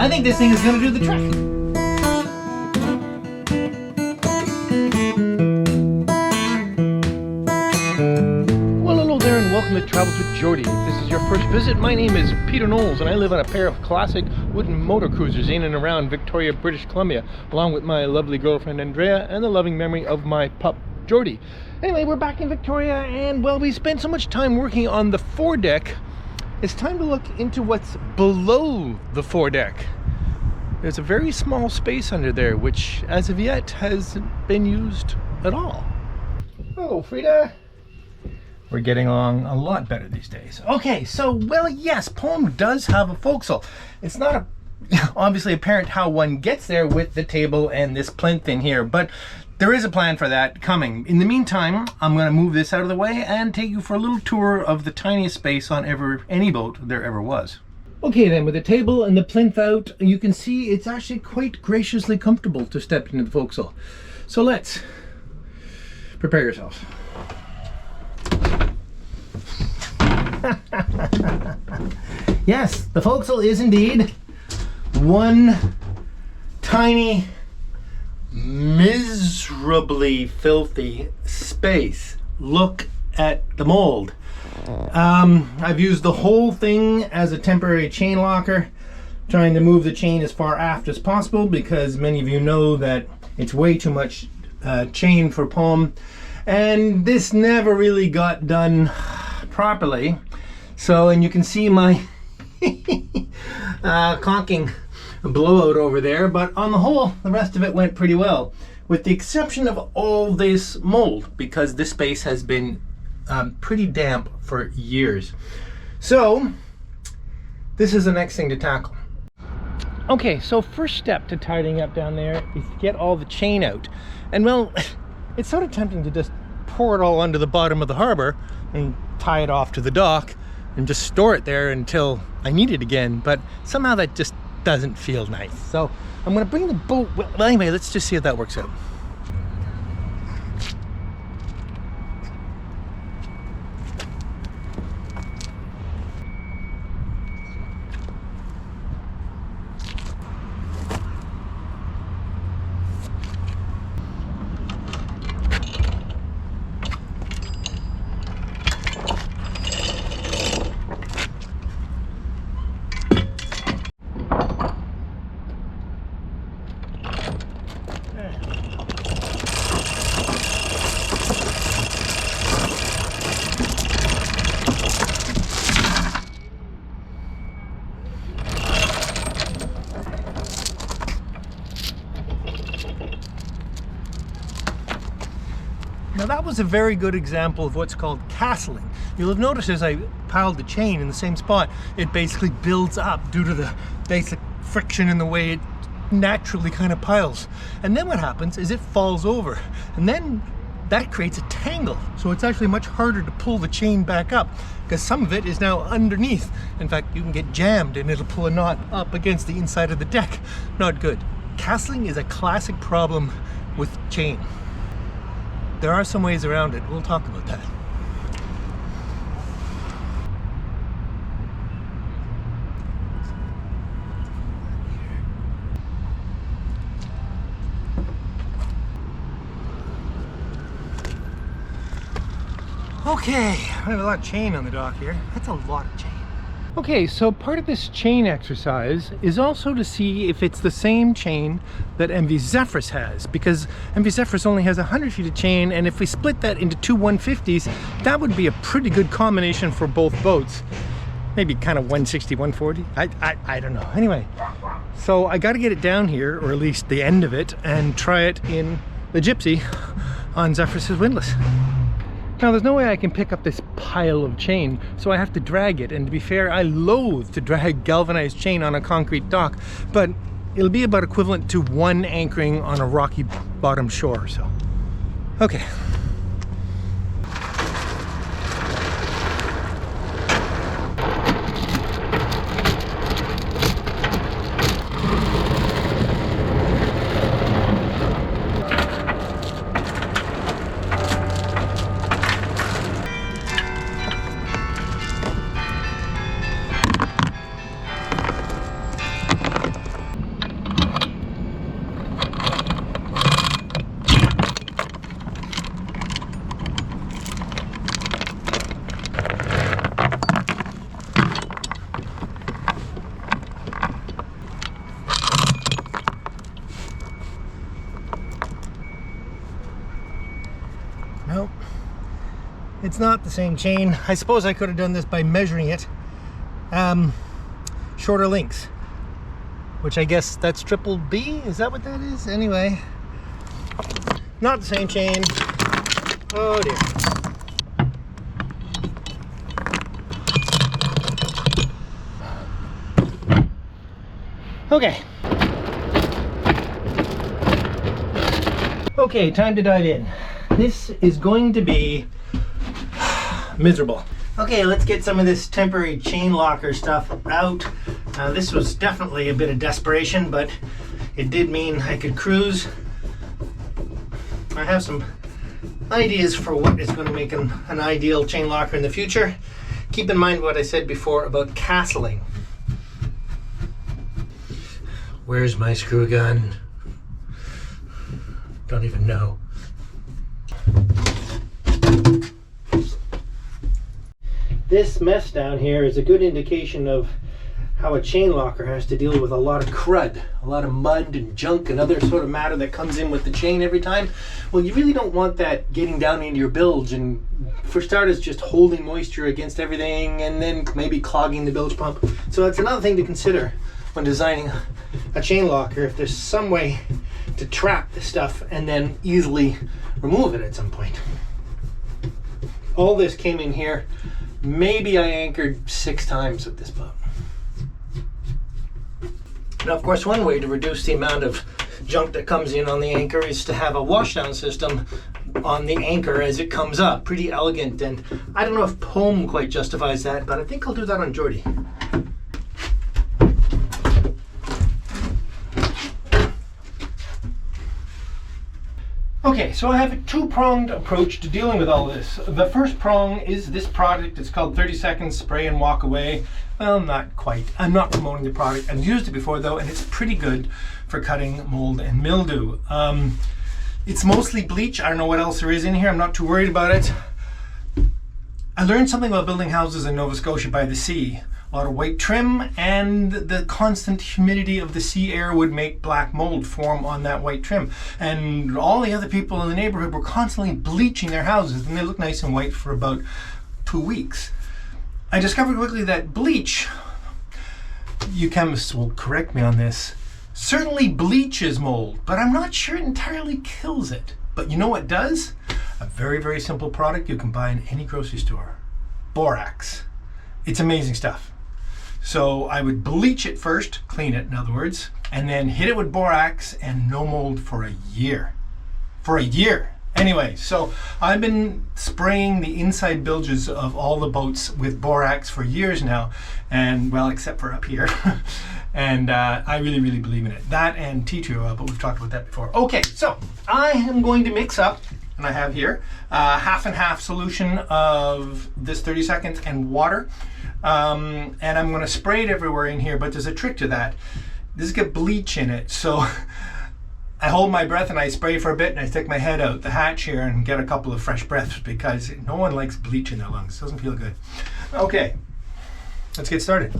I think this thing is going to do the trick. Well, hello there and welcome to Travels with Geordie. If this is your first visit, my name is Peter Knowles and I live on a pair of classic wooden motor cruisers in and around Victoria, British Columbia, along with my lovely girlfriend Andrea and the loving memory of my pup Geordie. Anyway, we're back in Victoria and, well, we spent so much time working on the foredeck. It's time to look into what's below the foredeck. There's a very small space under there, which as of yet hasn't been used at all. Oh, Frida. We're getting along a lot better these days. Okay, so, well, yes, Poem does have a forecastle. It's not obviously apparent how one gets there with the table and this plinth in here, but there is a plan for that coming. In the meantime, I'm going to move this out of the way and take you for a little tour of the tiniest space on any boat there ever was. Okay then, with the table and the plinth out, you can see it's actually quite graciously comfortable to step into the forecastle. So let's prepare yourself. Yes, the forecastle is indeed one tiny, miserably filthy space. Look at the mold. I've used the whole thing as a temporary chain locker, trying to move the chain as far aft as possible because many of you know that it's way too much chain for Poem, and this never really got done properly. So, and you can see my caulking blowout over there, but on the whole the rest of it went pretty well, with the exception of all this mold, because this space has been pretty damp for years. So this is the next thing to tackle. Okay, so first step to tidying up down there is to get all the chain out. And, well, it's sort of tempting to just pour it all onto the bottom of the harbor and tie it off to the dock and just store it there until I need it again, but somehow that just doesn't feel nice. So I'm going to bring the boat, well, anyway, let's just see if that works out. Now that was a very good example of what's called castling. You'll have noticed as I piled the chain in the same spot, it basically builds up due to the basic friction in the way it naturally kind of piles. And then what happens is it falls over, and then that creates a tangle. So it's actually much harder to pull the chain back up because some of it is now underneath. In fact, you can get jammed and it'll pull a knot up against the inside of the deck. Not good. Castling is a classic problem with chain. There are some ways around it. We'll talk about that. Okay, I have a lot of chain on the dock here. That's a lot of chain. Okay, so part of this chain exercise is also to see if it's the same chain that MV Zephyrus has, because MV Zephyrus only has 100 feet of chain, and if we split that into two 150s, that would be a pretty good combination for both boats. Maybe kind of 160, 140, I don't know. Anyway, so I got to get it down here, or at least the end of it, and try it in the Gypsy on Zephyrus's windlass. Now there's no way I can pick up this pile of chain, so I have to drag it, and to be fair, I loathe to drag galvanized chain on a concrete dock, but it'll be about equivalent to one anchoring on a rocky bottom shore or so. Okay. It's not the same chain. I suppose I could have done this by measuring it. Shorter links, which I guess that's triple B. Is that what that is? Anyway, not the same chain. Oh dear. Okay. Okay, time to dive in. This is going to be miserable. Okay, let's get some of this temporary chain locker stuff out. This was definitely a bit of desperation, but it did mean I could cruise. I have some ideas for what is going to make an ideal chain locker in the future. Keep in mind what I said before about castling. Where's my screw gun? Don't even know. This mess down here is a good indication of how a chain locker has to deal with a lot of crud, a lot of mud and junk and other sort of matter that comes in with the chain every time. Well, you really don't want that getting down into your bilge, and for starters, just holding moisture against everything and then maybe clogging the bilge pump. So that's another thing to consider when designing a chain locker, if there's some way to trap the stuff and then easily remove it at some point. All this came in here. Maybe I anchored 6 times with this boat. Now, of course, one way to reduce the amount of junk that comes in on the anchor is to have a washdown system on the anchor as it comes up. Pretty elegant, and I don't know if Poem quite justifies that, but I think I'll do that on Geordie. Okay, so I have a 2-pronged approach to dealing with all this. The first prong is this product. It's called 30 Seconds Spray and Walk Away. Well, not quite. I'm not promoting the product. I've used it before though, and it's pretty good for cutting mold and mildew. It's mostly bleach. I don't know what else there is in here. I'm not too worried about it. I learned something about building houses in Nova Scotia by the sea. A lot of white trim, and the constant humidity of the sea air would make black mold form on that white trim. And all the other people in the neighborhood were constantly bleaching their houses, and they look nice and white for about 2 weeks. I discovered quickly that bleach, you chemists will correct me on this, certainly bleaches mold, but I'm not sure it entirely kills it. But you know what does? A very, very simple product you can buy in any grocery store. Borax. It's amazing stuff. So I would bleach it first, clean it in other words, and then hit it with borax and no mold for a year. For a year. Anyway, so I've been spraying the inside bilges of all the boats with borax for years now, and well, except for up here. And I really, really believe in it. That and tea tree oil, but we've talked about that before. Okay, so I am going to mix up, and I have here, half and half solution of this 30 seconds and water. And I'm going to spray it everywhere in here, but there's a trick to that. This has got bleach in it, so I hold my breath and I spray for a bit and I stick my head out the hatch here and get a couple of fresh breaths, because no one likes bleach in their lungs. It doesn't feel good. Okay, let's get started.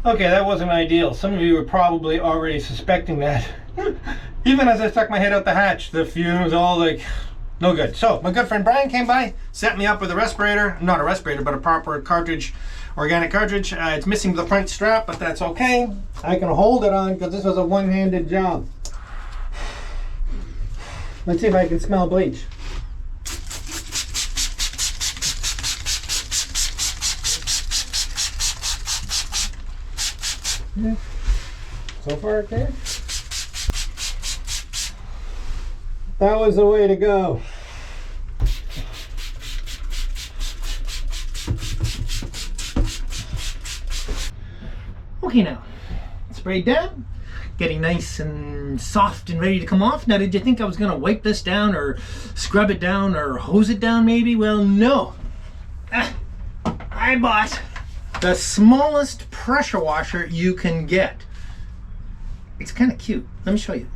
Okay, that wasn't ideal. Some of you were probably already suspecting that. Even as I stuck my head out the hatch, the fumes all like, no good. So my good friend Brian came by, set me up with a respirator. Not a respirator, but a proper cartridge, organic cartridge. It's missing the front strap, but that's okay. I can hold it on because this was a one-handed job. Let's see if I can smell bleach. Yeah. So far, okay. That was the way to go. Okay, now sprayed down, getting nice and soft and ready to come off. Now, did you think I was going to wipe this down or scrub it down or hose it down maybe? Well, no. I I bought the smallest pressure washer you can get. It's kind of cute. Let me show you.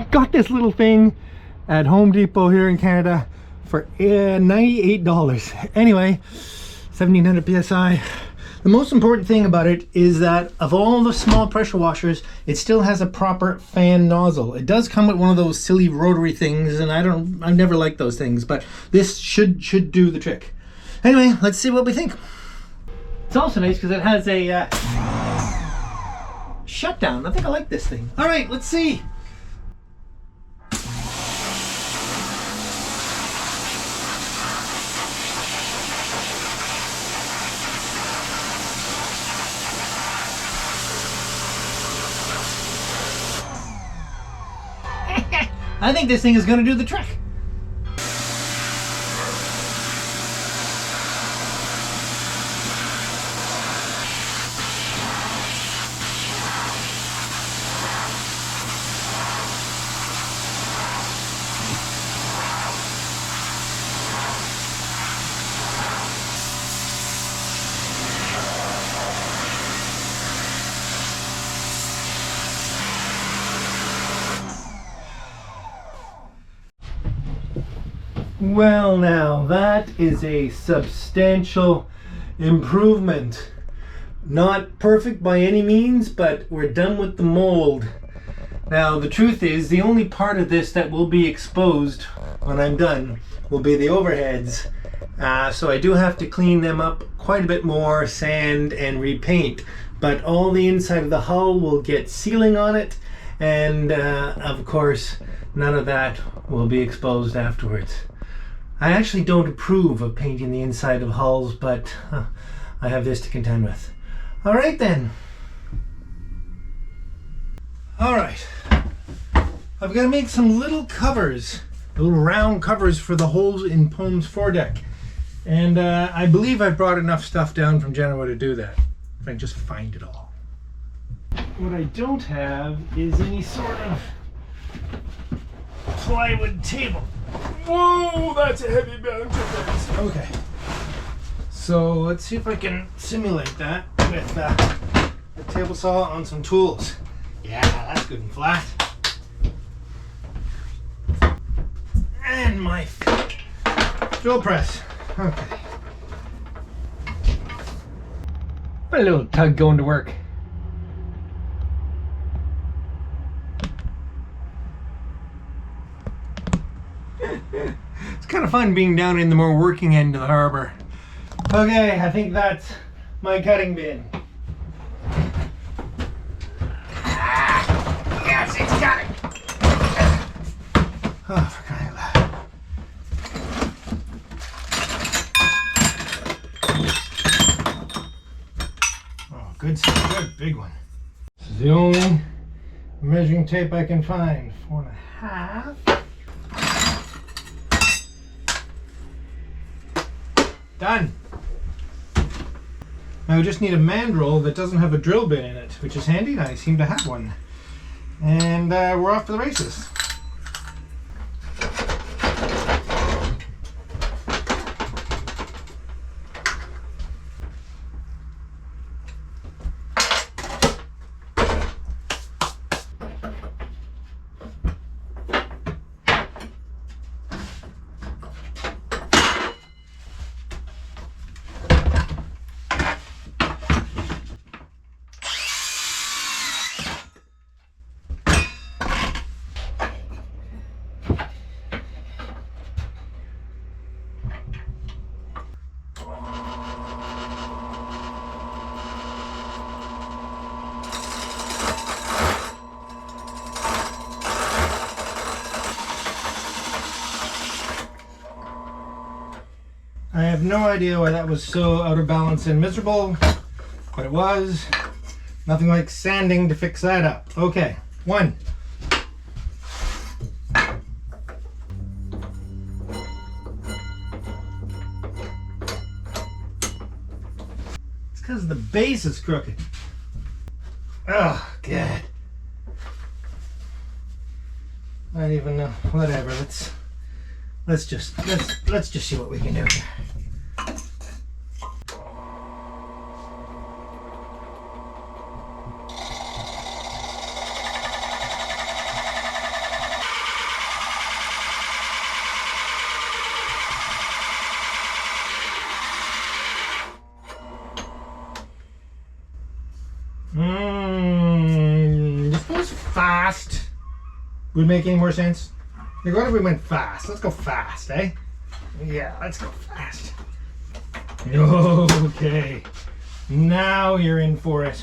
Got this little thing at Home Depot here in Canada for $98. Anyway, 1700 psi. The most important thing about it is that of all the small pressure washers, it still has a proper fan nozzle. It does come with one of those silly rotary things, and I've never liked those things, but this should do the trick. Anyway, let's see what we think. It's also nice because it has a shutdown. I think I like this thing. All right, let's see. I think this thing is going to do the trick. Well, now that is a substantial improvement. Not perfect by any means, but we're done with the mold. Now, the truth is, the only part of this that will be exposed when I'm done will be the overheads. So I do have to clean them up quite a bit more, sand and repaint. But all the inside of the hull will get sealing on it, and of course, none of that will be exposed afterwards. I actually don't approve of painting the inside of hulls, but I have this to contend with. All right then. All right. I've got to make some little covers, little round covers for the holes in Pome's foredeck. And I believe I brought enough stuff down from Genoa to do that. If I can just find it all. What I don't have is any sort of plywood table. Whoa, that's a heavy mountain. Okay, so let's see if I can simulate that with a table saw on some tools. Yeah, that's good and flat. And my drill press. Okay. A little tug going to work. It's kind of fun being down in the more working end of the harbor. Okay, I think that's my cutting bin. Yes, it's got it. Oh, for crying out loud. Oh, good big one. This is the only measuring tape I can find. 4.5. Done. Now we just need a mandrel that doesn't have a drill bit in it, which is handy, and I seem to have one. And we're off to the races. I have no idea why that was so out of balance and miserable, but it was. Nothing like sanding to fix that up. Okay, 1. It's because the base is crooked. Oh, God. I don't even know. Whatever. Let's just see what we can do here. This goes fast. Would make any more sense? Like, what if we went fast? Let's go fast, eh? Yeah, let's go fast. Okay. Now you're in for it.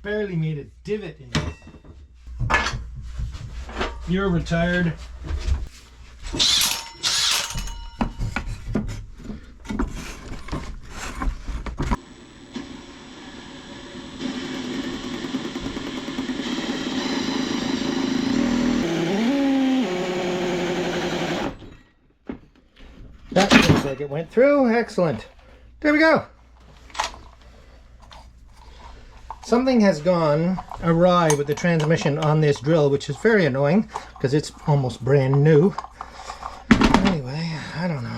Barely made a divot in this. You're retired. That looks like it went through. Excellent. There we go. Something has gone awry with the transmission on this drill, which is very annoying because it's almost brand new. Anyway, I don't know.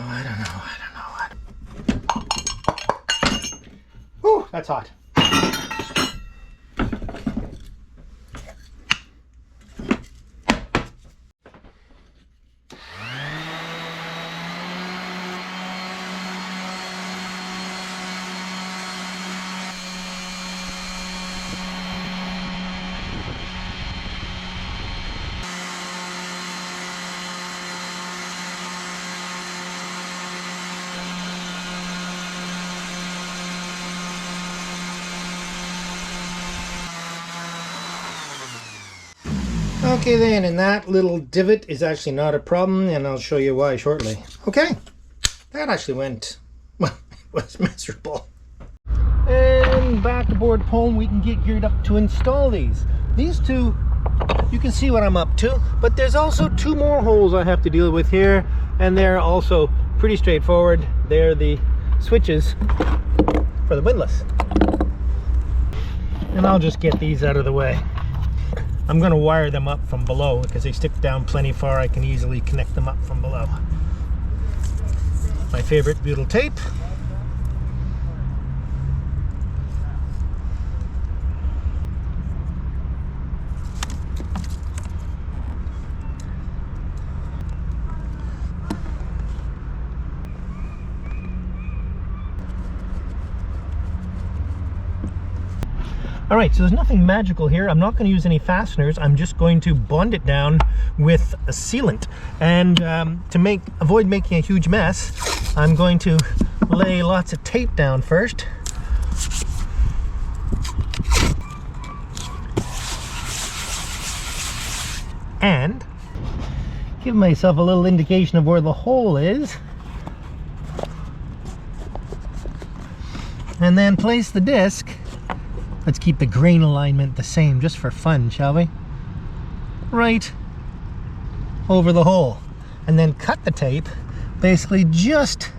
Whew, that's hot. Okay then, and that little divot is actually not a problem, and I'll show you why shortly. Okay, that actually went, well, it was miserable. And back aboard home, we can get geared up to install these. These two, you can see what I'm up to, but there's also two more holes I have to deal with here, and they're also pretty straightforward. They're the switches for the windlass. And I'll just get these out of the way. I'm going to wire them up from below because they stick down plenty far. I can easily connect them up from below. My favorite butyl tape. Alright, so there's nothing magical here. I'm not going to use any fasteners. I'm just going to bond it down with a sealant. And to avoid making a huge mess, I'm going to lay lots of tape down first. And give myself a little indication of where the hole is. And then place the disc. Let's keep the grain alignment the same, just for fun, shall we? Right over the hole. And then cut the tape, basically just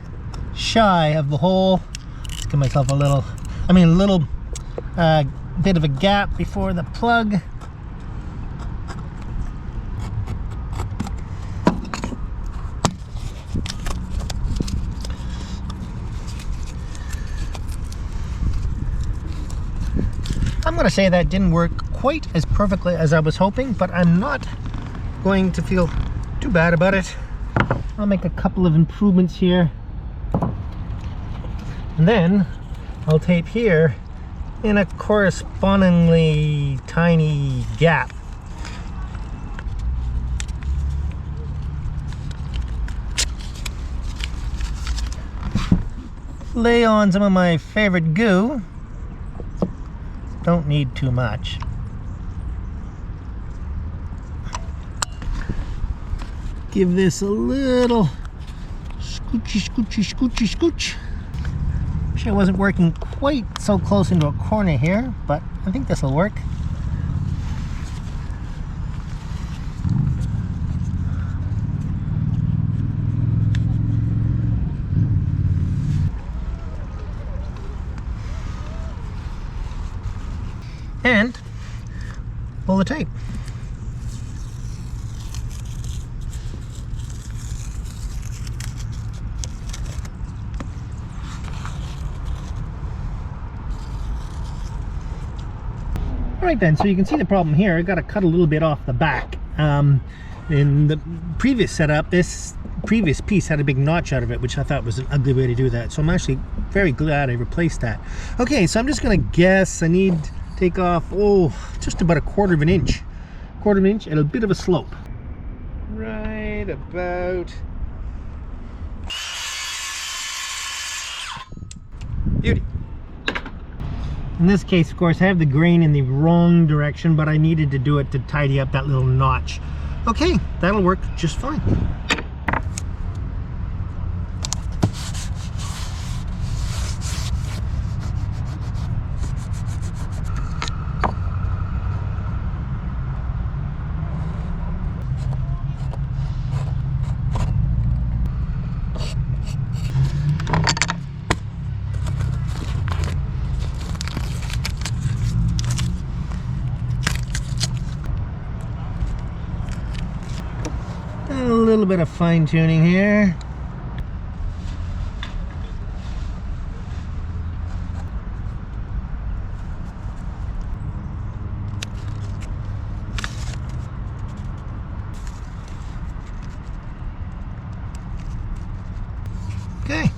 shy of the hole. Let's give myself a little bit of a gap before the plug. I'm going to say that didn't work quite as perfectly as I was hoping, but I'm not going to feel too bad about it. I'll make a couple of improvements here. And then I'll tape here in a correspondingly tiny gap. Lay on some of my favorite glue. Don't need too much. Give this a little scooch. Wish I wasn't working quite so close into a corner here, but I think this will work. And pull the tape. Alright then, so you can see the problem here. I got to cut a little bit off the back. In the previous setup, this previous piece had a big notch out of it, which I thought was an ugly way to do that. So I'm actually very glad I replaced that. Okay, so I'm just going to guess I need to take off, just about a quarter of an inch. Quarter of an inch at a bit of a slope. Right about... Beauty. In this case, of course, I have the grain in the wrong direction, but I needed to do it to tidy up that little notch. Okay, that'll work just fine. A little bit of fine-tuning here. Okay,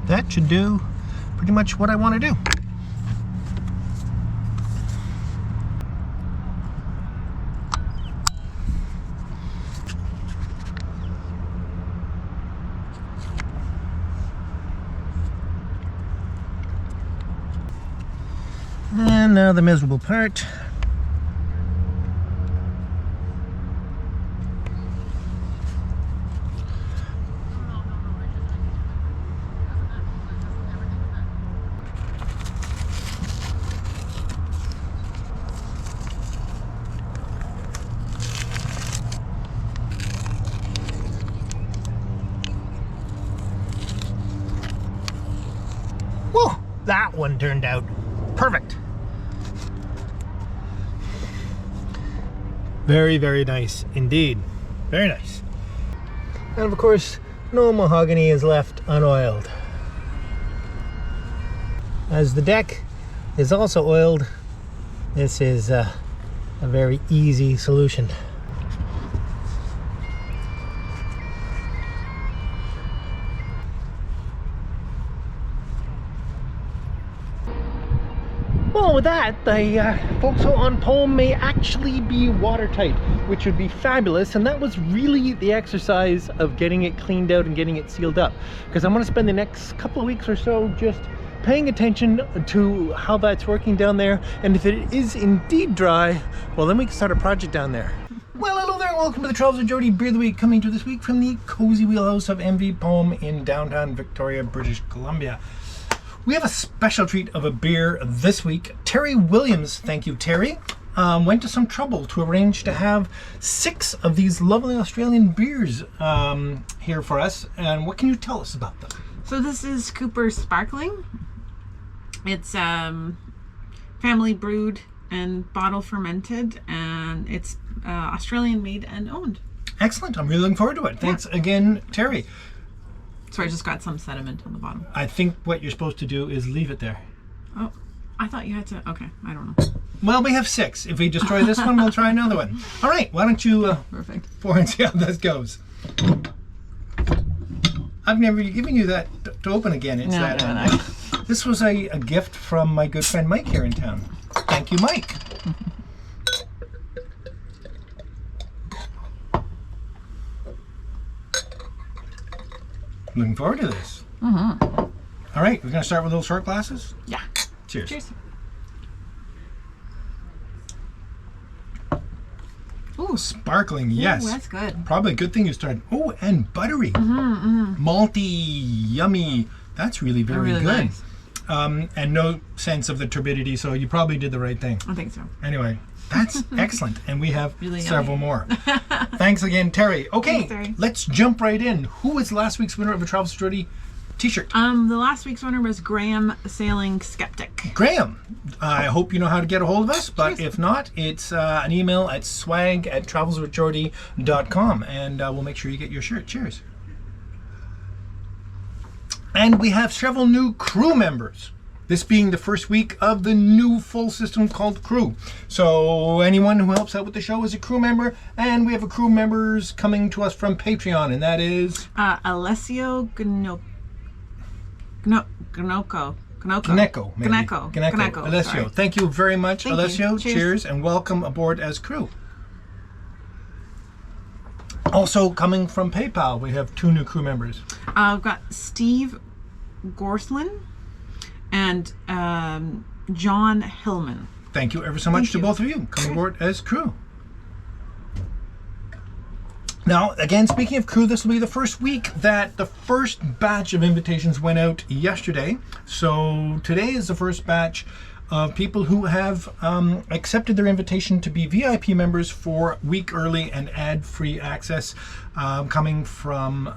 that should do pretty much what I want to do. And now the miserable part. Whoa, that one turned out perfect. Very, very nice indeed. Very nice. And of course, no mahogany is left unoiled. As the deck is also oiled, this is a very easy solution. Well, with that, the forecastle on Pome may actually be watertight, which would be fabulous, and that was really the exercise of getting it cleaned out and getting it sealed up, because I'm going to spend the next couple of weeks or so just paying attention to how that's working down there, and if it is indeed dry, well, then we can start a project down there. Well, hello there, and welcome to the Travels with Geordie Beer of the Week, coming to you this week from the cozy wheelhouse of MV Pome in downtown Victoria, British Columbia. We have a special treat of a beer this week. Terry Williams, thank you Terry, went to some trouble to arrange to have 6 of these lovely Australian beers here for us. And what can you tell us about them? So this is Cooper's Sparkling. It's family brewed and bottle fermented, and it's Australian made and owned. Excellent. I'm really looking forward to it. Thanks again, Terry. Sorry, I just got some sediment on the bottom. I think what you're supposed to do is leave it there. Oh, I thought you had to. Okay, I don't know. Well, we have 6. If we destroy this one, we'll try another one. All right, why don't you Perfect. pour and see how this goes. I've never given you that to open again. It's No. This was a gift from my good friend Mike here in town. Thank you, Mike. Looking forward to this. Mm-hmm. All right, we're going to start with little short glasses? Yeah. Cheers. Cheers. Ooh. Sparkling, yes. Ooh, that's good. Probably a good thing you started. Oh, and buttery. Malty, yummy. That's really very really good. nice. And no sense of the turbidity, so you probably did the right thing. I think so. Anyway, that's excellent. And we have Really several yummy. more. Thanks again, Terry. Okay, Thanks, Terry. Let's jump right in. Who was last week's winner of a Travels with Geordie t-shirt? The last week's winner was Graham Sailing Skeptic. Graham, I hope you know how to get a hold of us, but Cheers. if not, it's an email at swag@travelswithgeordie.com, and we'll make sure you get your shirt. Cheers. And we have several new crew members. This being the first week of the new full system called Crew. So anyone who helps out with the show is a crew member, and we have a crew members coming to us from Patreon, and that is Alessio Gnocco. Gnecco. Alessio. Sorry. Thank you very much, Thank Alessio. you. Cheers. Cheers, and welcome aboard as crew. Also coming from PayPal, we have 2 new crew members. I've got Steve Gorslin and John Hillman. Thank you ever so much Thank to you. both of you coming aboard as crew. Now, again, speaking of crew, this will be the first week that the first batch of invitations went out yesterday. So today is the first batch of people who have accepted their invitation to be VIP members for week early and ad-free access coming from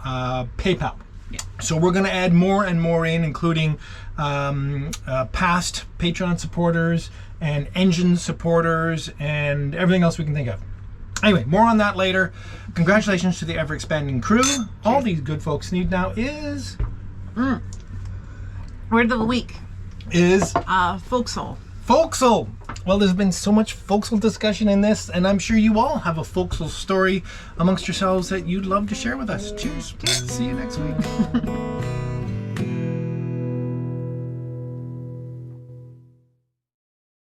PayPal. Yeah. So we're going to add more and more in, including past Patreon supporters and engine supporters and everything else we can think of. Anyway, more on that later. Congratulations to the ever-expanding crew. All these good folks need now is... Word of the week. Is... Folksole. Folksole. Well, there's been so much folksole discussion in this, and I'm sure you all have a folksole story amongst yourselves that you'd love to share with us. Cheers. See you next week.